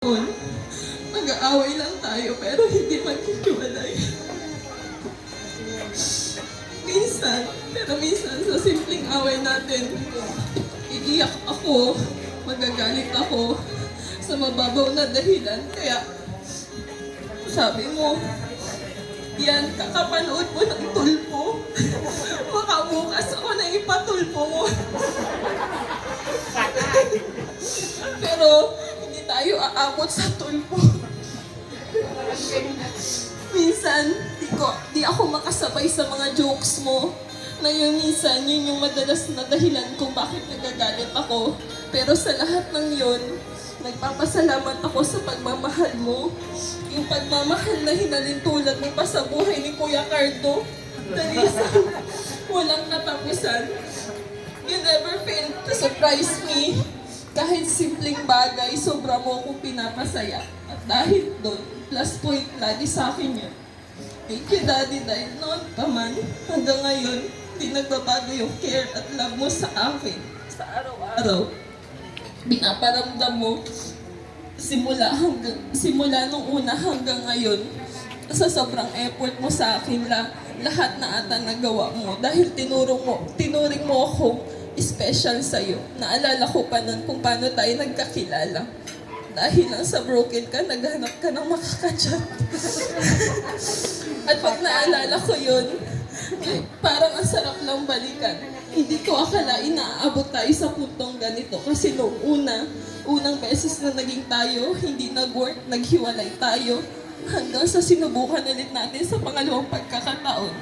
noon, mag-aaway lang tayo pero hindi maghihiwalay. Minsan sa simpleng away natin, iiyak ako, magagalit ako sa mababaw na dahilan. Kaya sabi mo, yan, kakapanood mo ng tulpo. Baka bukas ako na ipatulpo mo. Pero hindi tayo aabot sa tulpo. Minsan, di ako makasabay sa mga jokes mo. Na yun minsan, yun yung madalas na dahilan kung bakit nagagalit ako. Pero sa lahat ng yun, nagpapasalamat ako sa pagmamahal mo. Yung pagmamahal na hinalintulad mo pa sa buhay ni Kuya Cardo. Talisa, walang katapusan. You never failed to surprise me. Kahit simpleng bagay, sobra mo akong pinapasaya. At dahil doon, plus point lagi sa akin yun. Thank you, Daddy, dahil noon pa man, hanggang ngayon, di nagbabago yung care at love mo sa akin. Sa araw-araw, binaparamdam mo, simula nung una hanggang ngayon, sa sobrang effort mo sa akin, lahat na ata nagawa mo. Dahil tinuring mo akong special sa'yo. Naalala ko pa nun kung paano tayo nagkakilala. Dahil lang sa broken ka, naghanap ka ng makakachat. At pag naalala ko yun, parang ang sarap lang balikan. Hindi ko akalain na aabot tayo sa puntong ganito. Kasi noong unang beses na naging tayo, hindi nag-work, naghiwalay tayo. Hanggang sa sinubukan ulit natin sa pangalawang pagkakataon.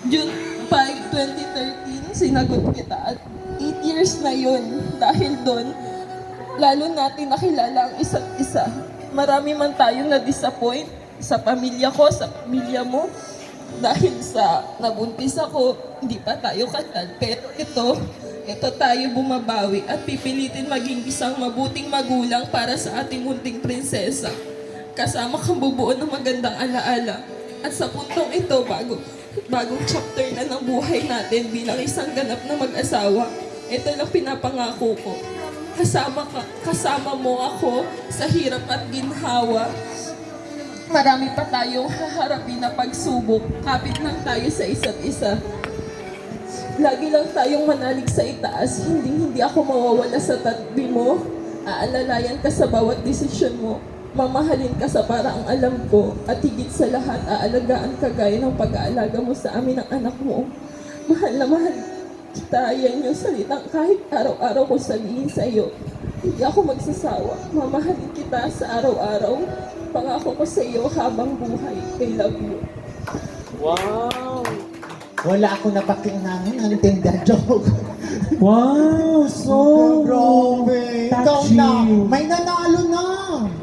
June 5, 2013, sinagot kita at 8 years na yun. Dahil doon, lalo natin nakilala ang isa't isa. Marami man tayo na-disappoint sa pamilya ko, sa pamilya mo. Dahil sa nabuntis ako, hindi pa tayo kasal. Pero ito tayo bumabawi at pipilitin maging isang mabuting magulang para sa ating munting prinsesa. Kasama kang bubuo ng magandang alaala. At sa puntong ito, bagong chapter na ng buhay natin bilang isang ganap na mag-asawa, ito lang pinapangako ko. Kasama mo ako sa hirap at ginhawa. Marami pa tayong haharapin na pagsubok. Kapit lang tayo sa isa't isa. Lagi lang tayong manalig sa itaas. Hindi ako mawawala sa tabi mo. Aalalayan ka sa bawat desisyon mo. Mamahalin ka sa paraang alam ko. At higit sa lahat, aalagaan ka gaya ng pag-aalaga mo sa amin ng anak mo. Mahal na mahal kita. Yan yung salitang kahit araw-araw ko sabihin sa iyo. Hindi ako magsasawa. Mamahalin kita sa araw-araw. Pangako ko sa iyo habang buhay. I love you. Wow! Wala ako napakinggan ng Tinder joke. Wow! So Grabe! Ikaw touching. na! May nanalo na!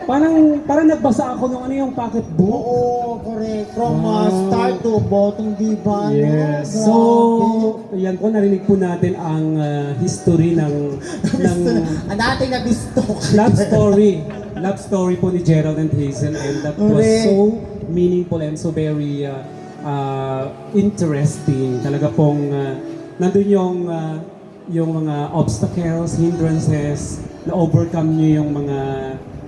Parang nagbasa ako ng ano yung pocketbook. Oo, correct. From Wow. start to bottom, di ba? Yes. No? So, yan po, narinig po natin ang history ng Ang dating na bistok. love story po ni Gerald and Hazel, and that was Correct. so meaningful and so very interesting. Talaga pong nandun yung mga obstacles, hindrances, na-overcome nyo yung mga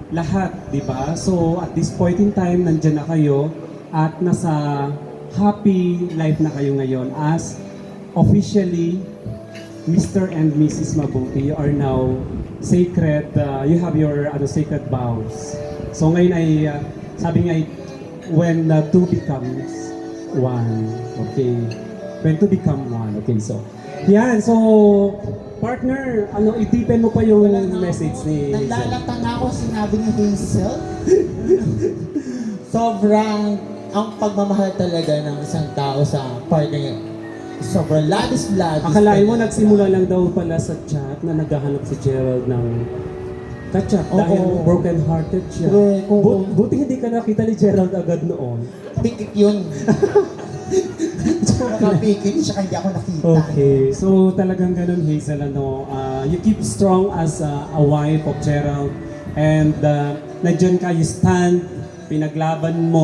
lahat, di ba? So, at this point in time, nandyan na kayo at nasa happy life na kayo ngayon as officially Mr. and Mrs. Mabuti. You are now sacred, you have your sacred vows. So ngayon ay, sabi nga, when two becomes one. Okay. When two become one. Okay, so. Yan, so, partner, itipen mo pa yung message ni Hazel. Naglalata na ako sinabi ni Hazel. Sobrang ang pagmamahal talaga ng isang tao sa partner niya. Sobrang labis. Akalain mo, nagsimula lang daw pala sa chat na naghahanap si Gerald ng kachat dahil broken-hearted siya. Correct. Buti hindi ka nakita ni Gerald agad noon. Pikit yun. Nakapikit siya kaya ako nakita. Okay, so talagang ganun, Hazel, you keep strong as a wife of Gerald, and nandiyan ka, you stand, pinaglaban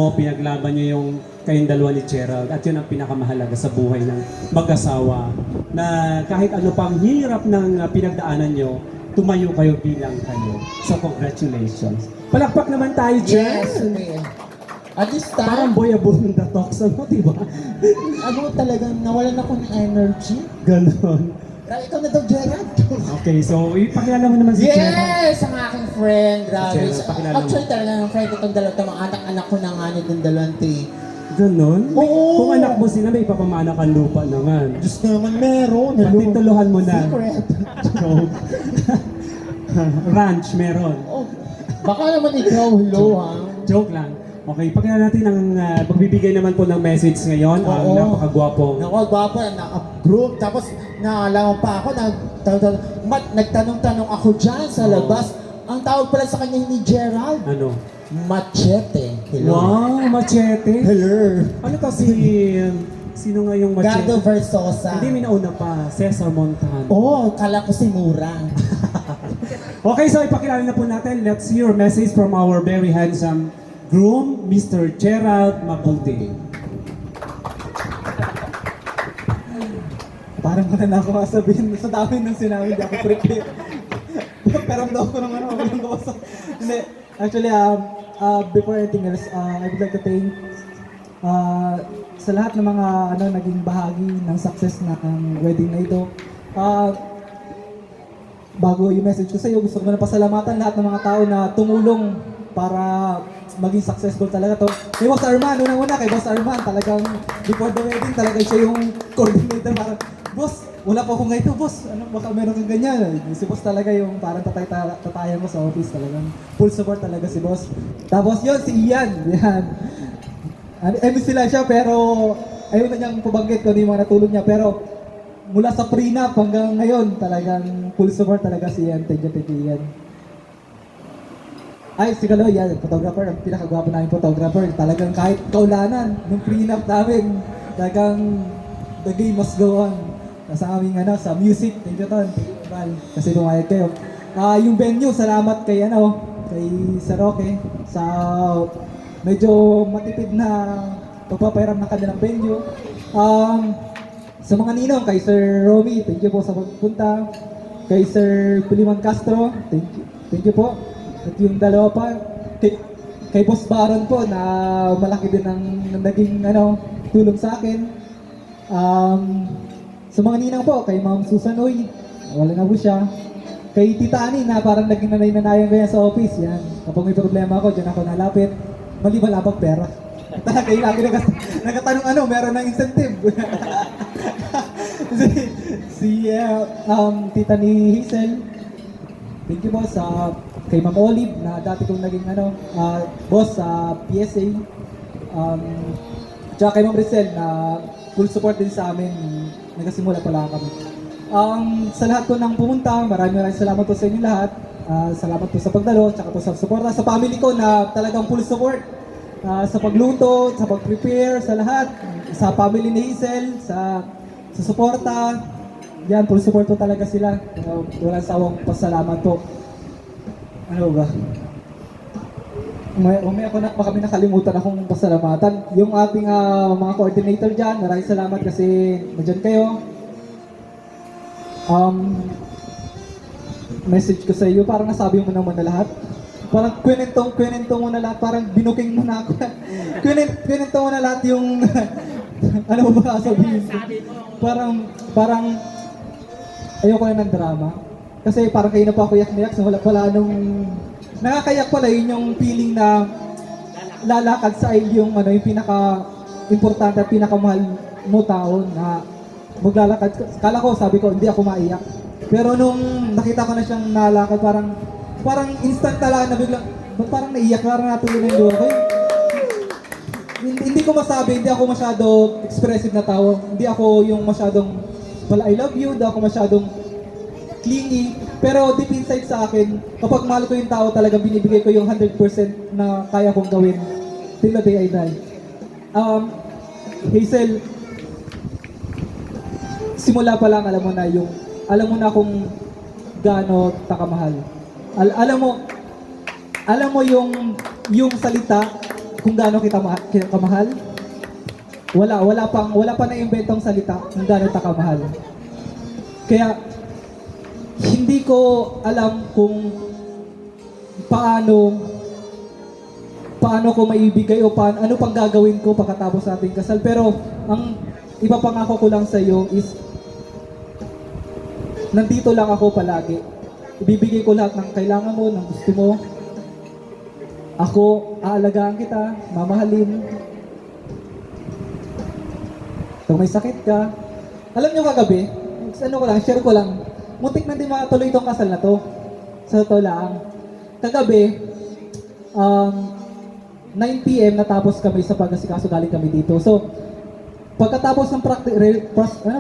niyo yung kayong dalawa ni Gerald, at yun ang pinakamahalaga sa buhay ng mag-asawa, na kahit ano pang hirap ng pinagdaanan nyo, tumayo kayo bilang kayo. So congratulations. Palakpak naman tayo dyan. Yes, okay. At this Parang time, Boy Abon ng detox, ano, diba? talagang nawalan ako ng energy. Ganon. Ikaw na daw, Gerard. Okay, so ipakilala mo naman si Gerald. Yes! Ang aking friend, grabe. Si Gerald, pakilala mo. Actually, talaga ng friend itong dalawang anak-anak ko na nga nitong dalawang Ganon? Oo. Kung anak mo sila, may ipapamana kang lupa naman. Diyos ko naman meron. Patituluhan mo na. Secret. Joke. Ranch, meron. Oh, baka naman ikaw, hello ha? Joke lang. Okay, pakilala natin ang pagbibigay naman po ng message ngayon. Ang Oo. napakagwapo. Naku, gwapo, naka-group. Tapos, naalaman pa ako, nagtanong-tanong ako dyan sa labas. Ang tawag pala sa kanya ni Gerald, Ano? Machete. Hello. Wow, machete. Hello. Ano to si... Sino nga yung machete? Gardo Versosa. Hindi, may nauna pa. Cesar Montan. Oh, kala ko si Mura. Okay, so ipakilala na po natin. Let's hear a message from our very handsome groom, Mr. Gerald Mabuti. Parang wala na ako masabihin sa dami ng sinabi, hindi ako prepare. Pero daw ko naman ako ng gawa. Hindi, actually, before anything else, I would like to thank sa lahat ng mga naging bahagi ng success ng wedding na ito. Bago yung message ko sa iyo, gusto ko na pasalamatan lahat ng mga tao na tumulong para maging successful talaga to. Kay Boss Arman, unang-una kay Boss Arman, talagang before the wedding, talaga siya yung coordinator. Parang, Boss, wala pa akong ganito, Boss. Ano, baka meron kang ganyan. Si Boss talaga yung parang tatayan mo sa office. Talagang full support talaga si Boss. Tapos yun, si Ian. Yan. MC lang siya, pero ayun na niyang pabanggit ko yung mga natulong niya. Pero mula sa prenup hanggang ngayon, talagang full support talaga si Ian. Thank you, Ian. Ay, si Kalo, yan, photographer, ang pinakagwapo namin photographer. Talagang kahit kaulanan, nung prenup namin, talagang the game must go on. Sa aming sa music, thank you Ton, thank you Val, kasi pumayag kayo. Yung venue, salamat kay kay Sir Roque, sa medyo matipid na pagpapairam ng kanilang venue. Sa mga ninong, kay Sir Romy, thank you po sa pagpunta. Kay Sir Puliman Castro, thank you po. At yung dalawa pa, kay Boss Baron po na malaki din ang naging tulong sa akin. Sa mga ninang po, kay Ma'am Susan Uy, wala na po siya. Kay Tita Ani na parang naging nanay-nanayan ko yan sa office, yan. Kapag may problema ako, dyan ako nalapit. Maliban labang pera. Talaga yung lagi nagatanong meron ng incentive. si Tita ni Hazel, thank you po sa kay Ma'am Olive na dati kong naging boss sa PSA. Tsaka kay Ma'am Rizel na full support din sa amin. Nagkasimula pala kami. Sa lahat po ng pumunta, maraming salamat po sa inyo lahat. Salamat po sa pagdalo, tsaka po sa support. Sa family ko na talagang full support. Sa pagluto, sa pag-prepare, sa lahat. Sa family ni Hazel, sa suporta. Yan, full support po talaga sila. Walang sawang pasalamat po. Ano ba? Umaya ko na, baka may nakalimutan akong pasalamatan. Yung ating mga coordinator dyan, maraming salamat kasi nandiyan kayo. Message ko sa iyo, parang nasabi mo naman na lahat. Parang kwinentong mo na lahat, parang binuking mo na ako. Kwinentong mo na lahat yung, ano ba sabihin ko? Parang, ayoko na ng drama. Kasi parang kayo na pa ako yak-niyak, so wala nung, nakakayak pala yun yung feeling na lalakad sa yung yung pinaka-importante at pinakamahal mo tao na maglalakad. Kala ko, sabi ko, hindi ako maiyak. Pero nung nakita ko na siyang nalakad, parang instant talaga na biglang, ba't parang naiyak, parang natuloy na yung luha ko. Hindi ko masabi, hindi ako masyado expressive na tao. Hindi ako yung masyadong, I love you, hindi ako masyadong clingy. Pero deep inside sa akin, kapag mahal ko yung tao, talagang binibigay ko yung 100% na kaya kong gawin till the day I die. Hazel, simula pa lang alam mo na kung gaano ta kamahal. Alam mo yung salita kung gaano kita kamahal. Wala pa na inventong salita kung gaano ta kamahal. Kaya hindi ko alam kung paano ko maibigay o ano pang gagawin ko pagkatapos sa ating kasal. Pero ang ipapangako ko lang sa iyo is nandito lang ako palagi. Ibibigay ko lahat ng kailangan mo, ng gusto mo. Ako, aalagaan kita, mamahalin. Kung may sakit ka. Alam nyo kagabi, share ko lang. Muntik na din makatuloy itong kasal na to. Sa totoo lang. Kagabi, 9 p.m. natapos kami sa pag-asikaso, galing kami dito. So, pagkatapos ng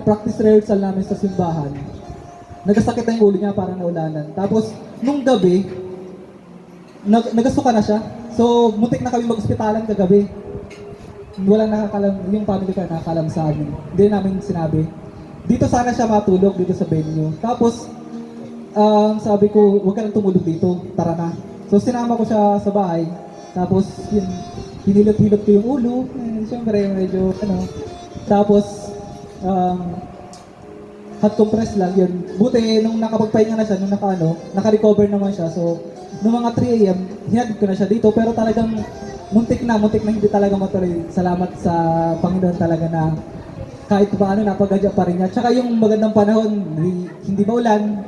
practice rehearsal namin sa simbahan, nagasakit na yung ulo niya, parang naulanan. Tapos, nung gabi, nagasuka na siya. So, muntik na kami mag-ospitalan kagabi. Walang nakakalam, yung family ko nakakalam sa amin. Hindi namin sinabi. Dito sana siya matulog, dito sa venue. Tapos, sabi ko, huwag ka nang tumulog dito, tara na. So, sinama ko siya sa bahay. Tapos, yun, hinilot-hilot ko yung ulo. Siyempre, medyo, Tapos, hot compress lang yun. Buti, nung nakapagpahinga na siya, naka-recover naman siya. So, nung mga 3 a.m., hinatid ko na siya dito. Pero talagang, muntik na hindi talaga matuloy. Salamat sa Panginoon talaga na kahit paano napagadya pa rin niya. Tsaka yung magandang panahon, hindi maulan.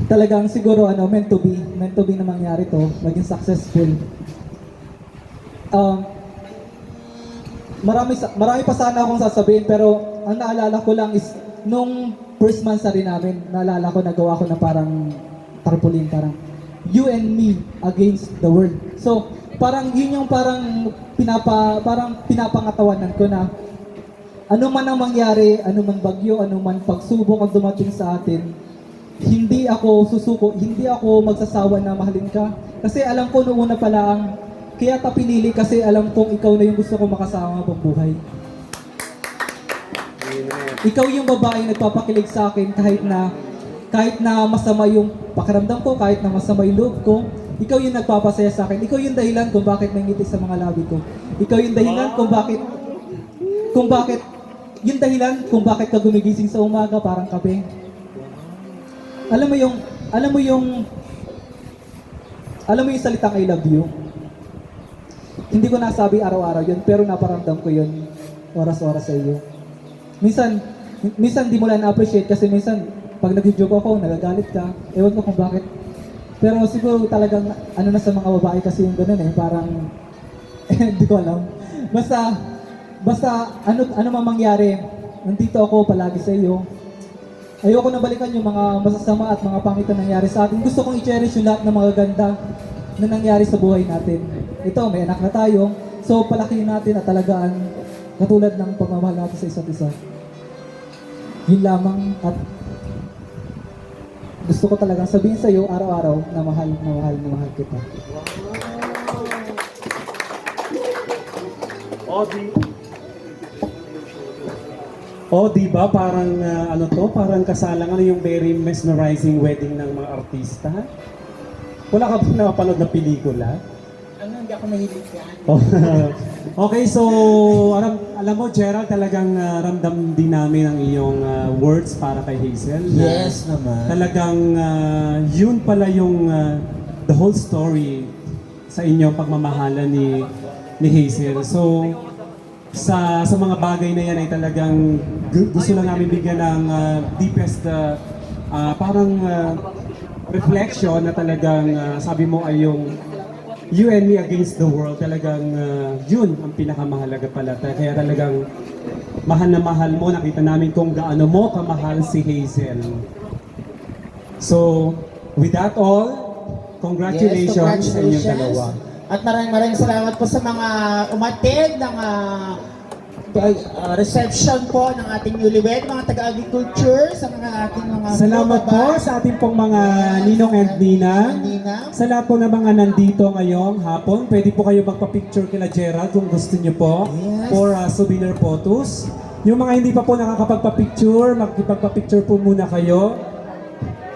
Talagang siguro meant to be na mangyari to, maging successful. Marami pa sana akong sasabihin, pero ang naalala ko lang is nung first month rin namin, naalala ko nagawa ko na parang tarpaulin, parang you and me against the world. So, parang yun yung parang pinapangatawanan ko na ano man ang mangyari, ano man bagyo, ano man pagsubok ang dumating sa atin, hindi ako susuko, hindi ako magsasawa na mahalin ka. Kasi alam ko noong una pa lang, kaya ta pinili kasi alam kong ikaw na yung gusto ko makasama pang buhay. Ikaw yung babae nagpapakilig sa akin kahit na masama yung pakiramdam ko, kahit na masama yung loob ko, ikaw yung nagpapasaya sa akin. Ikaw yung dahilan kung bakit may ngiti sa mga labi ko. Ikaw yung dahilan kung bakit yung dahilan kung bakit ka gumigising sa umaga parang kape. Alam mo yung salitang I love you. Hindi ko nasabi araw-araw yun, pero naparamdam ko yun oras-oras sa iyo. Minsan di mo lang na-appreciate kasi minsan pag nag-joke ako, nagagalit ka. Ewan ko kung bakit. Pero siguro talagang na sa mga babae kasi yung ganun parang hindi ko alam. Basta ano man mangyari, nandito ako palagi sa iyo. Ayoko na balikan yung mga masasama at mga pangit na nangyari sa atin. Gusto kong i-cherish yung lahat ng mga ganda na nangyari sa buhay natin. Ito, may anak na tayo. So, palakihin natin at talagaan katulad ng pagmamahal natin sa isa't isa. Yun lamang at gusto ko talagang sabihin sa iyo araw-araw na mahal kita. Di ba? Parang parang kasalang yung very mesmerizing wedding ng mga artista. Wala ka ba nakapanood na pelikula? Hindi ako mahilig yan. Okay, so alam mo Gerald, talagang ramdam din namin ang iyong words para kay Hazel. Yes naman. Talagang yun pala yung the whole story sa inyong pagmamahalan ni Hazel. So sa mga bagay na yan ay talagang gusto lang namin bigyan ng deepest reflection na talagang sabi mo ay yung you and me against the world. Talagang yun ang pinakamahalaga pala. Kaya talagang mahal na mahal mo. Nakita namin kung gaano mo kamahal si Hazel. So with that all, congratulations sa inyong dalawa. At maraming salamat po sa mga umattend ng reception po ng ating newlywed, mga taga-agriculture, sa mga ating mga Salamat po sa ating pong mga ninong and ninang. Sa lahat po ng mga nandito ngayong hapon, pwede po kayo magpa-picture kila Gerald kung gusto niyo po. Yes. For souvenir photos. Yung mga hindi pa po nakakapagpa-picture, magkipagpa-picture po muna kayo.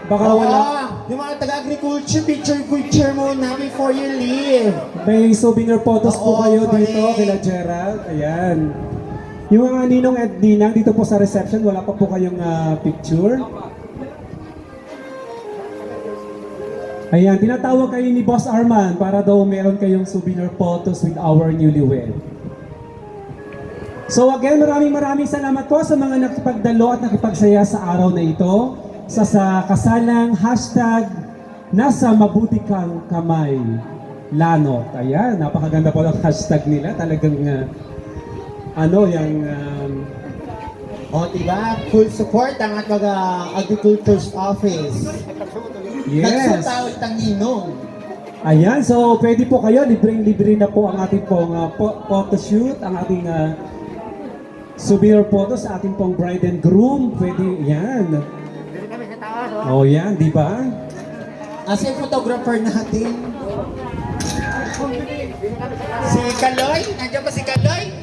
Baka wala. Yung mga taga-agriculture, picture muna before you leave. May souvenir photos po kayo correct. dito kila Gerald. Ayan. Yung mga ninong at ninang dito po sa reception, wala pa po kayong picture. Ayan, tinatawag kayo ni Boss Arman para daw meron kayong souvenir photos with our newlywed. So again, maraming salamat po sa mga nakipagdalo at nakipagsaya sa araw na ito sa kasalang hashtag nasa mabuti kang kamay Lanot. Ayan, napakaganda po ang hashtag nila. Talagang O, diba? Full support ang ating Agriculture's Office. yes. Nagsutawid ang ninong. Ayan, so pwede po kayo, libreng-libre na po ang ating pong photoshoot, ang ating souvenir photos sa ating pong bride and groom. Pwede, yan. Oh, yan, di ba? As yung photographer natin. Si Kaloy? Nandiyan ba si Kaloy?